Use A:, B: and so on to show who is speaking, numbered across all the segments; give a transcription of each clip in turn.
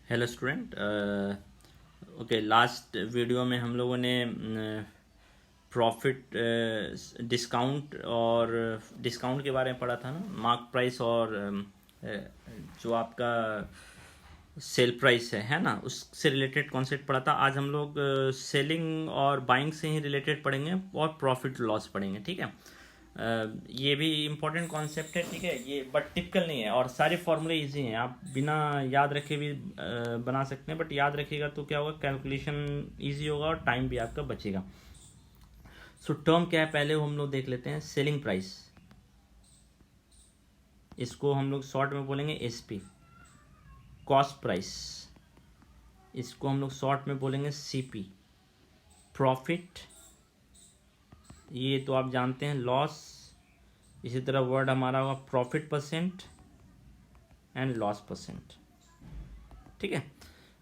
A: Hello student. Okay, last video में हम लोगों ने प्रॉफिट, डिस्काउंट और डिस्काउंट के बारे में पढ़ा था ना, मार्क प्राइस और जो आपका सेल प्राइस है ना, उससे रिलेटेड कॉन्सेप्ट पढ़ा था। आज हम लोग सेलिंग और बाइंग से ही रिलेटेड पढ़ेंगे और प्रॉफिट लॉस पढ़ेंगे, ठीक है। ये भी इम्पोर्टेंट कॉन्सेप्ट है, ठीक है, ये बट टिपिकल नहीं है और सारे फॉर्मूले इजी हैं, आप बिना याद रखे भी बना सकते हैं, बट याद रखिएगा तो क्या होगा, कैलकुलेशन इजी होगा और टाइम भी आपका बचेगा। सो टर्म क्या है, पहले हम लोग देख लेते हैं। सेलिंग प्राइस, इसको हम लोग शॉर्ट में बोलेंगे एसपी। कॉस्ट प्राइस, इसको हम लोग शॉर्ट में बोलेंगे सीपी। प्रॉफिट, ये तो आप जानते हैं, लॉस। इसी तरह वर्ड हमारा होगा profit percent and loss percent, ठीक है।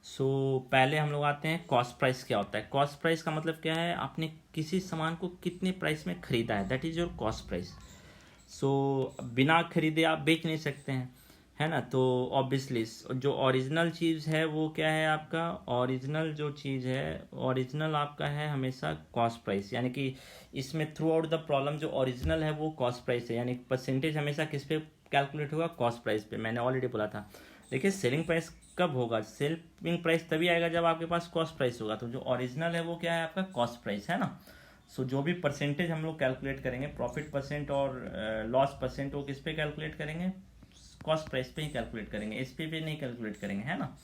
A: सो पहले हम लोग आते हैं, कॉस्ट प्राइस क्या होता है। कॉस्ट प्राइस का मतलब क्या है, आपने किसी सामान को कितने प्राइस में खरीदा है, that is your cost price. So बिना खरीदे आप बेच नहीं सकते हैं, है ना। तो ऑब्वियसली जो ओरिजिनल चीज़ है वो क्या है आपका, ओरिजिनल जो चीज़ है, ओरिजिनल आपका है हमेशा कॉस्ट प्राइस, यानी कि इसमें थ्रू आउट द प्रॉब्लम जो ओरिजिनल है वो कॉस्ट प्राइस है, यानी परसेंटेज हमेशा किस पे कैलकुलेट होगा, कॉस्ट प्राइस पे। मैंने ऑलरेडी बोला था। देखिए सेलिंग प्राइस कब होगा, सेलिंग प्राइस तभी आएगा जब आपके पास कॉस्ट प्राइस होगा। तो जो ओरिजिनल है वो क्या है आपका, कॉस्ट प्राइस, है ना। सो जो भी परसेंटेज हम लोग कैलकुलेट करेंगे, प्रॉफिट परसेंट और लॉस परसेंट, वो किस पे कैलकुलेट करेंगे, कॉस्ट प्राइस पे ही कैलकुलेट करेंगे, एसपी पे नहीं कैलकुलेट करेंगे, है ना।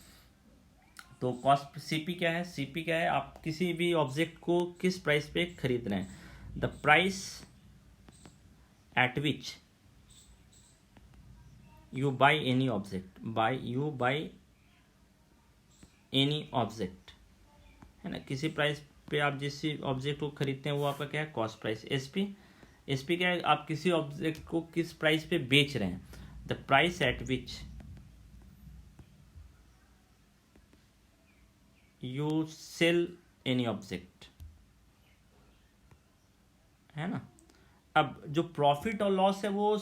A: तो कॉस्ट, सीपी क्या है, सीपी क्या है, आप किसी भी ऑब्जेक्ट को किस प्राइस पे खरीद रहे हैं, the price at which you by any object, you by any object, है ना। किसी प्राइस पे आप जिस ऑब्जेक्ट को खरीदते हैं वो आपका क्या है, कॉस्ट प्राइस। एसपी, एसपी क्या है, आप किसी ऑब्जेक्ट को किस प्राइस पे बेच रहे हैं, the price at which you sell any object, है ना। अब जो प्रॉफिट और लॉस है वो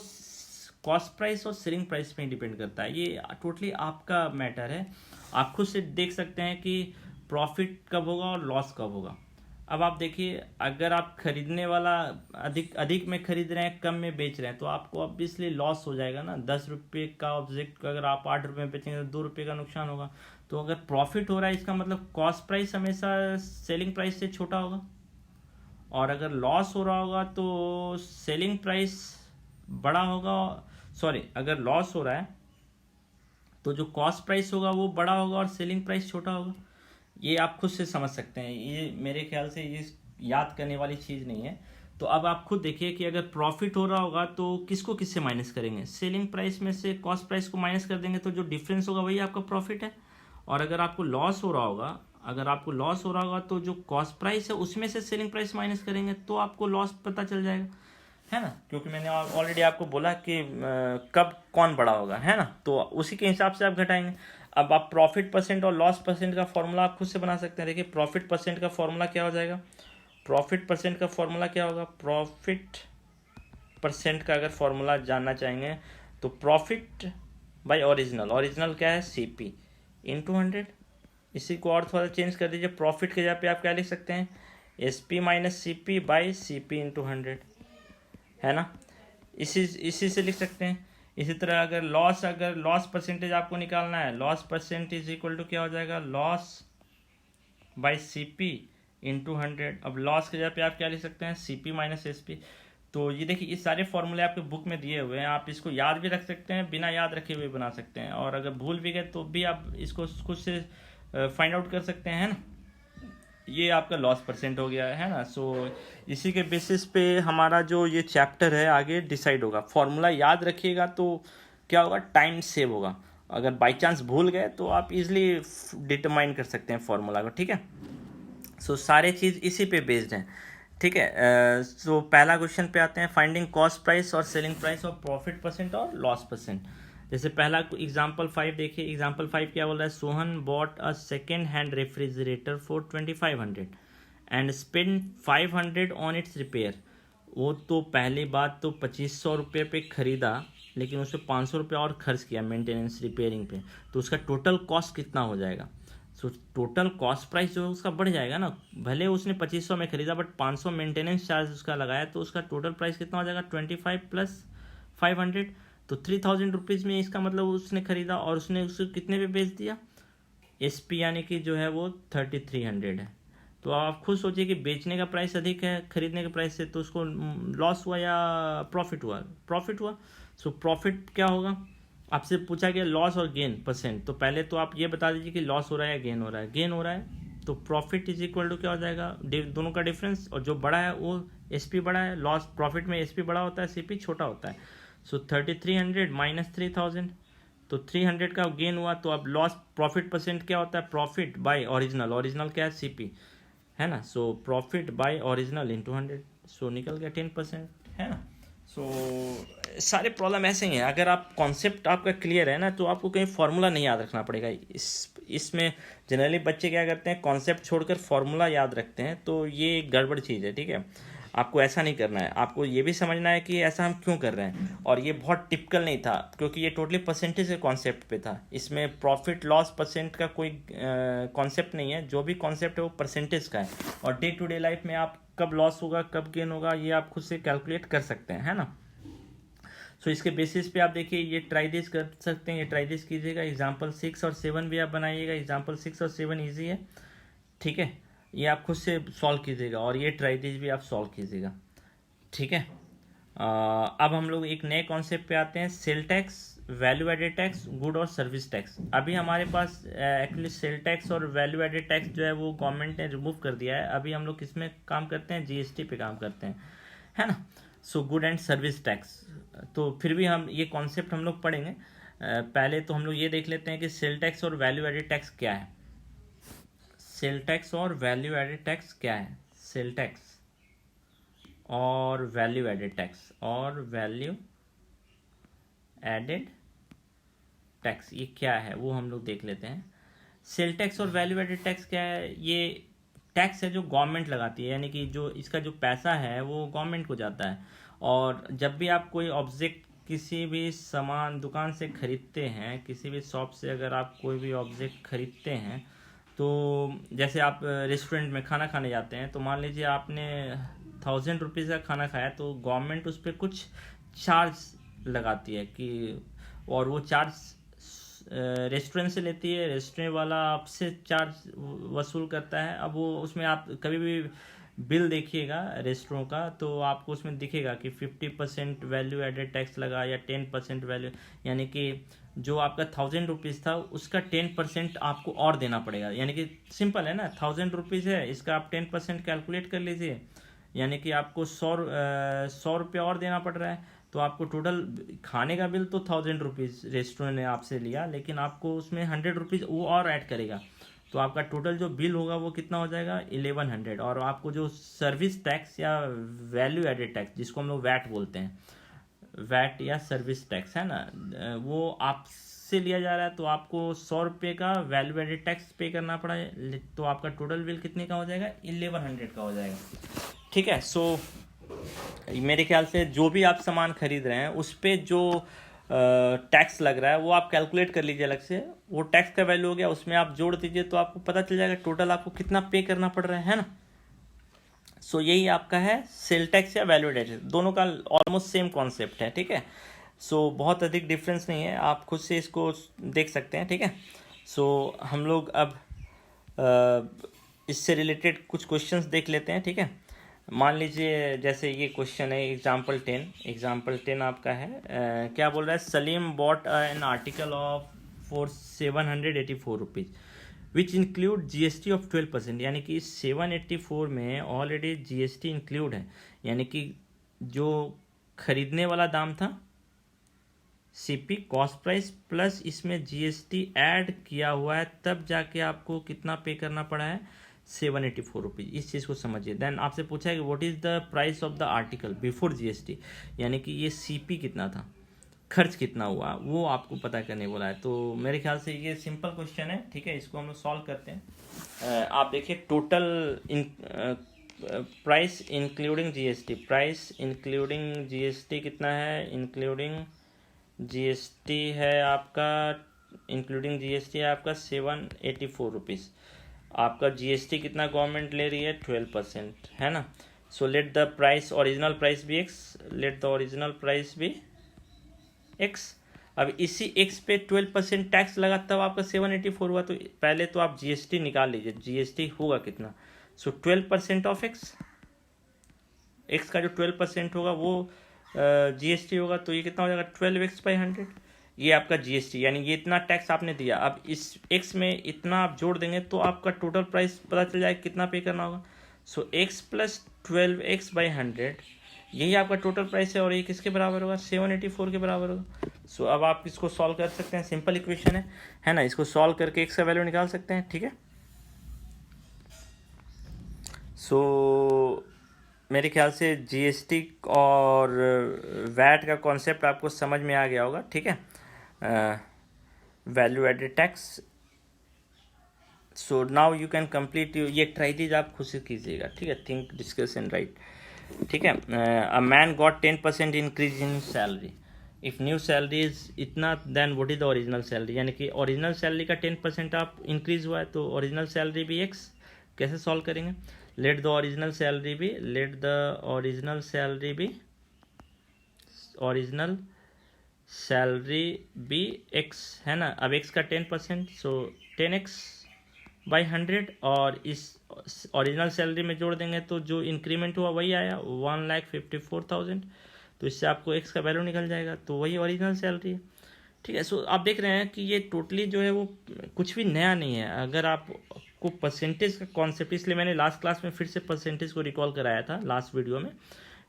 A: कॉस्ट प्राइस और सेलिंग प्राइस पे ही डिपेंड करता है, ये टोटली आपका मैटर है। आप खुद से देख सकते हैं कि प्रॉफिट कब होगा और लॉस कब होगा। अब आप देखिए, अगर आप खरीदने वाला अधिक अधिक में खरीद रहे हैं, कम में बेच रहे हैं, तो आपको ऑब्वियसली लॉस हो जाएगा ना। 10 रुपये का ऑब्जेक्ट को अगर आप 8 रुपये में बेचेंगे तो 2 रुपये का नुकसान होगा। तो अगर प्रॉफिट हो रहा है, इसका मतलब कॉस्ट प्राइस हमेशा सेलिंग प्राइस से छोटा होगा, और अगर लॉस हो रहा होगा तो सेलिंग प्राइस बड़ा होगा। सॉरी, अगर लॉस हो रहा है तो जो कॉस्ट प्राइस होगा वो बड़ा होगा और सेलिंग प्राइस छोटा होगा। ये आप खुद से समझ सकते हैं, ये मेरे ख्याल से ये याद करने वाली चीज़ नहीं है। तो अब आप खुद देखिए कि अगर प्रॉफिट हो रहा होगा तो किसको किससे माइनस करेंगे, सेलिंग प्राइस में से कॉस्ट प्राइस को माइनस कर देंगे, तो जो डिफरेंस होगा वही आपका प्रॉफिट है। और अगर आपको लॉस हो रहा होगा, तो जो कॉस्ट प्राइस है उसमें से सेलिंग प्राइस माइनस करेंगे तो आपको लॉस पता चल जाएगा, है ना। क्योंकि मैंने ऑलरेडी आपको बोला कि कब कौन बड़ा होगा, है ना। तो उसी के हिसाब से आप घटाएंगे। अब आप प्रॉफिट परसेंट और लॉस परसेंट का फॉर्मूला आप खुद से बना सकते हैं। देखिए प्रॉफिट परसेंट का फॉर्मूला क्या हो जाएगा, प्रॉफिट परसेंट का फॉर्मूला क्या होगा, प्रॉफिट परसेंट का अगर फॉर्मूला जानना चाहेंगे तो प्रॉफिट बाय ओरिजिनल, ओरिजिनल क्या है, सीपी इंटू 100। इसी को और थोड़ा चेंज कर दीजिए, प्रॉफिट के जगह पे आप क्या लिख सकते हैं, S P minus C P by C P into 100, है ना। इसी से लिख सकते हैं। इसी तरह अगर लॉस परसेंटेज आपको निकालना है, loss percent is equal to क्या हो जाएगा, loss by C P into 100। अब लॉस के जगह पे आप क्या लिख सकते हैं, C P minus S P. तो ये देखिए, ये सारे फॉर्मूले आपके बुक में दिए हुए हैं, आप इसको याद भी रख सकते हैं, बिना याद रखे हुए बना सकते हैं, और अगर भूल भी गए तो भी आप इसको खुद से फाइंड आउट कर सकते हैं, है ना। ये आपका लॉस परसेंट हो गया है ना। सो इसी के बेसिस पे हमारा जो ये चैप्टर है आगे डिसाइड होगा। फॉर्मूला याद रखिएगा तो क्या होगा, टाइम सेव होगा। अगर बाई चांस भूल गए तो आप इजीली डिटरमाइन कर सकते हैं फॉर्मूला को, ठीक है। सो सारे चीज़ इसी पे बेस्ड हैं, ठीक है। सो पहला क्वेश्चन पे आते हैं, फाइंडिंग कॉस्ट प्राइस और सेलिंग प्राइस और प्रॉफिट परसेंट और लॉस परसेंट। जैसे पहला एग्जाम्पल 5 देखिए, एग्जाम्पल 5 क्या बोल रहा है, Sohan bought a second hand refrigerator for 2500 and spend 500 on it's repair. वो तो पहली बात तो 2500 रुपये पे ख़रीदा, लेकिन उसपे 500 रुपये और खर्च किया मेंटेनेंस रिपेयरिंग पे, तो उसका टोटल कॉस्ट कितना हो जाएगा? सो टोटल कॉस्ट प्राइस जो है उसका बढ़ जाएगा ना। भले उसने 2500 में खरीदा बट 500 मेंटेनेंस चार्ज उसका लगाया, तो उसका टोटल प्राइस कितना हो जाएगा? 25 प्लस 500, तो 3000 रुपीज़ में इसका मतलब उसने खरीदा और उसने उसको कितने पे बेच दिया? एसपी यानी कि जो है वो 3300 है। तो आप खुद सोचिए कि बेचने का प्राइस अधिक है खरीदने के प्राइस से, तो उसको लॉस हुआ या प्रॉफिट हुआ? प्रॉफिट हुआ। सो प्रॉफिट क्या होगा? आपसे पूछा गया लॉस और गेन परसेंट, तो पहले तो आप ये बता दीजिए कि लॉस हो रहा है या गेन हो रहा है। गेन हो रहा है तो प्रॉफिट इज इक्वल टू क्या हो जाएगा? दोनों का डिफरेंस, और जो बड़ा है वो एसपी बड़ा है। लॉस प्रॉफिट में एसपी बड़ा होता है, सीपी छोटा होता है। सो 3300 माइनस 3000, तो 300 का गेन हुआ। तो अब लॉस प्रॉफिट परसेंट क्या होता है? प्रॉफिट बाय ओरिजिनल, ओरिजिनल क्या है? सीपी है ना। So profit by original into 100, सो निकल गया 10%, है ना। सो सारे प्रॉब्लम ऐसे ही हैं। अगर आप कॉन्सेप्ट आपका क्लियर है ना, तो आपको कहीं फार्मूला नहीं याद रखना पड़ेगा। इसमें जनरली बच्चे क्या करते हैं, कॉन्सेप्ट छोड़कर फार्मूला याद रखते हैं, तो ये गड़बड़ चीज़ है, ठीक है। आपको ऐसा नहीं करना है, आपको ये भी समझना है कि ऐसा हम क्यों कर रहे हैं। और ये बहुत टिपिकल नहीं था, क्योंकि ये टोटली परसेंटेज के कॉन्सेप्ट पे था। इसमें प्रॉफिट लॉस परसेंट का कोई कॉन्सेप्ट नहीं है। जो भी कॉन्सेप्ट है वो परसेंटेज का है, और डे टू डे लाइफ में आप कब लॉस होगा कब गेन होगा ये आप खुद से कैलकुलेट कर सकते हैं, है ना। सो इसके बेसिस पे आप देखिए ये ट्राई दिस कर सकते हैं, ये ट्राई दिस कीजिएगा। एग्जाम्पल 6 और 7 भी आप बनाइएगा। एग्जाम्पल 6 और 7 ईजी है, ठीक है। ये आप खुद से सॉल्व कीजिएगा, और ये ट्राई दिस भी आप सॉल्व कीजिएगा, ठीक है। अब हम लोग एक नए कॉन्सेप्ट पे आते हैं, sale tax, value added tax, good और सर्विस टैक्स। अभी हमारे पास एक्चुअली सेल टैक्स और वैल्यू एडेड टैक्स जो है वो गवर्नमेंट ने रिमूव कर दिया है। अभी हम लोग किस में काम करते हैं? जीएसटी पे काम करते हैं, है ना। So good and service tax, तो फिर भी हम ये कॉन्सेप्ट हम लोग पढ़ेंगे। पहले तो हम लोग ये देख लेते हैं कि सेल टैक्स और वैल्यू एडेड टैक्स क्या है। सेल टैक्स और वैल्यू एडेड टैक्स क्या है? सेल टैक्स और वैल्यू एडेड टैक्स, और वैल्यू एडेड टैक्स ये क्या है वो हम लोग देख लेते हैं। सेल टैक्स और वैल्यू एडेड टैक्स क्या है? ये टैक्स है जो गवर्नमेंट लगाती है, यानी कि जो इसका जो पैसा है वो गवर्नमेंट को जाता है। और जब भी आप कोई ऑब्जेक्ट किसी भी सामान दुकान से खरीदते हैं, किसी भी शॉप से अगर आप कोई भी ऑब्जेक्ट खरीदते हैं, तो जैसे आप रेस्टोरेंट में खाना खाने जाते हैं, तो मान लीजिए आपने 1000 रुपीज़ का खाना खाया, तो गवर्नमेंट उस पर कुछ चार्ज लगाती है कि, और वो चार्ज रेस्टोरेंट से लेती है, रेस्टोरेंट वाला आपसे चार्ज वसूल करता है। अब वो उसमें आप कभी भी बिल देखिएगा रेस्टोरेंट का, तो आपको उसमें दिखेगा कि 50% वैल्यू एडेड टैक्स लगा या 10% वैल्यू, यानी कि जो आपका 1000 रुपीज़ था उसका 10% आपको और देना पड़ेगा। यानी कि सिंपल है ना, 1000 रुपीज़ है, इसका आप 10% कैलकुलेट कर लीजिए, यानी कि आपको 100 रुपये और देना पड़ रहा है। तो आपको टोटल खाने का बिल तो 1000 रुपीज़ रेस्टोरेंट ने आपसे लिया, लेकिन आपको उसमें 100 रुपीज़ वो और ऐड करेगा, तो आपका टोटल जो बिल होगा वो कितना हो जाएगा? 1100। और आपको जो सर्विस टैक्स या वैल्यू एडेड टैक्स, जिसको हम लोग वैट बोलते हैं, वैट या सर्विस टैक्स है ना, वो आपसे लिया जा रहा है, तो आपको 100 रुपये का वैल्यू एडेड टैक्स पे करना पड़ा है, तो आपका टोटल बिल कितने का हो जाएगा? 1100 का हो जाएगा, ठीक है। सो मेरे ख्याल से जो भी आप सामान खरीद रहे हैं उस पर जो टैक्स लग रहा है वो आप कैलकुलेट कर लीजिए अलग से। वो टैक्स का वैल्यू हो गया, उसमें आप जोड़ दीजिए, तो आपको पता चल जाएगा टोटल आपको कितना पे करना पड़ रहा है ना। सो यही आपका है सेल टैक्स या वैल्यू एडेड, दोनों का ऑलमोस्ट सेम कॉन्सेप्ट है, ठीक है। सो बहुत अधिक डिफरेंस नहीं है, आप खुद से इसको देख सकते हैं, ठीक है। सो हम लोग अब इससे रिलेटेड कुछ क्वेश्चंस देख लेते हैं, ठीक है। मान लीजिए जैसे ये क्वेश्चन है एग्जाम्पल 10 आपका है, क्या बोल रहा है? Salim bot an article of for 784 rupees which include GST of 12%, यानी कि 784 में ऑलरेडी जीएसटी इंक्लूड है, यानी कि जो खरीदने वाला दाम था सीपी कॉस्ट प्राइस प्लस इसमें जीएसटी ऐड किया हुआ है, तब जाके आपको कितना पे करना पड़ा है? 784 रुपीज़। इस चीज़ को समझिए। देन आपसे पूछा है कि what is the price of the article before GST, यानी कि ये सीपी कितना था, खर्च कितना हुआ, वो आपको पता करने बोला है। तो मेरे ख्याल से ये सिंपल क्वेश्चन है, ठीक है। इसको हम लोग सॉल्व करते हैं। आप देखिए total price including GST, price including GST कितना है? इंक्लूडिंग जीएसटी है आपका, इंक्लूडिंग जीएसटी है आपका 784 रुपीज़। आपका जीएसटी कितना गवर्नमेंट ले रही है? 12%, है ना। So let the price, original price भी X, let the original price भी एक्स। अब इसी एक्स पे 12% टैक्स लगा तब आपका 784 हुआ। तो पहले तो आप जीएसटी निकाल लीजिए, जीएसटी होगा कितना। सो 12% ऑफ एक्स, एक्स का जो 12% होगा वो जीएसटी होगा। तो ये कितना हो जाएगा? 12x/100। ये आपका जीएसटी, यानी ये इतना टैक्स आपने दिया। अब इस एक्स में इतना आप जोड़ देंगे तो आपका टोटल प्राइस पता चल जाएगा कितना पे करना होगा। सो एक्स प्लस 12x/100, यही आपका टोटल प्राइस है। और ये किसके बराबर होगा? 784 के बराबर होगा। सो अब आप इसको सॉल्व कर सकते हैं, सिंपल इक्वेशन है ना। इसको सॉल्व करके एक्स का वैल्यू निकाल सकते हैं, ठीक है। सो मेरे ख्याल से जीएसटी और वैट का कॉन्सेप्ट आपको समझ में आ गया होगा, ठीक है। Value added tax. So now you can complete, ये ट्राइटीज आप खुद से कीजिएगा, ठीक है। थिंक, डिस्कस एंड राइट, ठीक है। A man got 10% increase in salary. If new salary is इतना, then what is the original salary, यानी कि ओरिजिनल सैलरी का 10% आप इंक्रीज हुआ है तो ओरिजिनल सैलरी भी एक्स। कैसे सॉल्व करेंगे? लेट द ओरिजिनल सैलरी भी, लेट द ओरिजिनल सैलरी भी, ओरिजिनल सैलरी भी एक्स, है ना। अब एक्स का 10%, सो 10x/100, और इस ओरिजिनल सैलरी में जोड़ देंगे तो जो इंक्रीमेंट हुआ वही आया, 1,54,000। तो इससे आपको एक्स का वैल्यू निकल जाएगा, तो वही ओरिजिनल सैलरी है, ठीक है। सो आप देख रहे हैं कि ये टोटली जो है वो कुछ भी नया नहीं है। अगर आपको परसेंटेज का कॉन्सेप्ट, इसलिए मैंने लास्ट क्लास में फिर से परसेंटेज को रिकॉल कराया था लास्ट वीडियो में,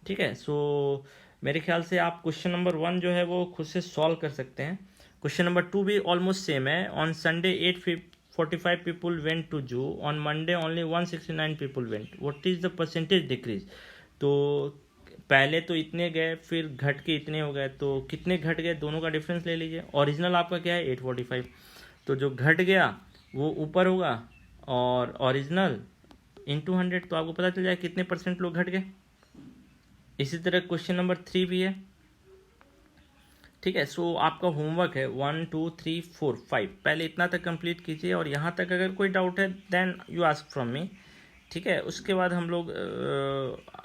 A: ठीक है। सो मेरे ख्याल से आप क्वेश्चन नंबर 1 जो है वो खुद से सॉल्व कर सकते हैं। क्वेश्चन नंबर 2 भी ऑलमोस्ट सेम है। On Sunday 845 people went to zoo, on Monday only 169 people went, what is the percentage decrease. तो पहले तो इतने गए, फिर घट के इतने हो गए, तो कितने घट गए दोनों का डिफरेंस ले लीजिए। ओरिजिनल आपका क्या है? 845, तो जो घट गया वो ऊपर होगा, और ओरिजिनल इंटू 100, तो आपको पता चल जाए कितने परसेंट लोग घट गए। इसी तरह क्वेश्चन नंबर 3 भी है, ठीक है। सो आपका होमवर्क है 1 2 3 4 5, पहले इतना तक कंप्लीट कीजिए, और यहाँ तक अगर कोई डाउट है then you ask from me, ठीक है। उसके बाद हम लोग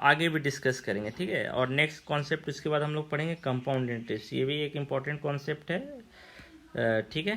A: आगे भी डिस्कस करेंगे, ठीक है। और नेक्स्ट कॉन्सेप्ट उसके बाद हम लोग पढ़ेंगे कंपाउंड इंटरेस्ट, ये भी एक इम्पॉर्टेंट कॉन्सेप्ट है, ठीक है।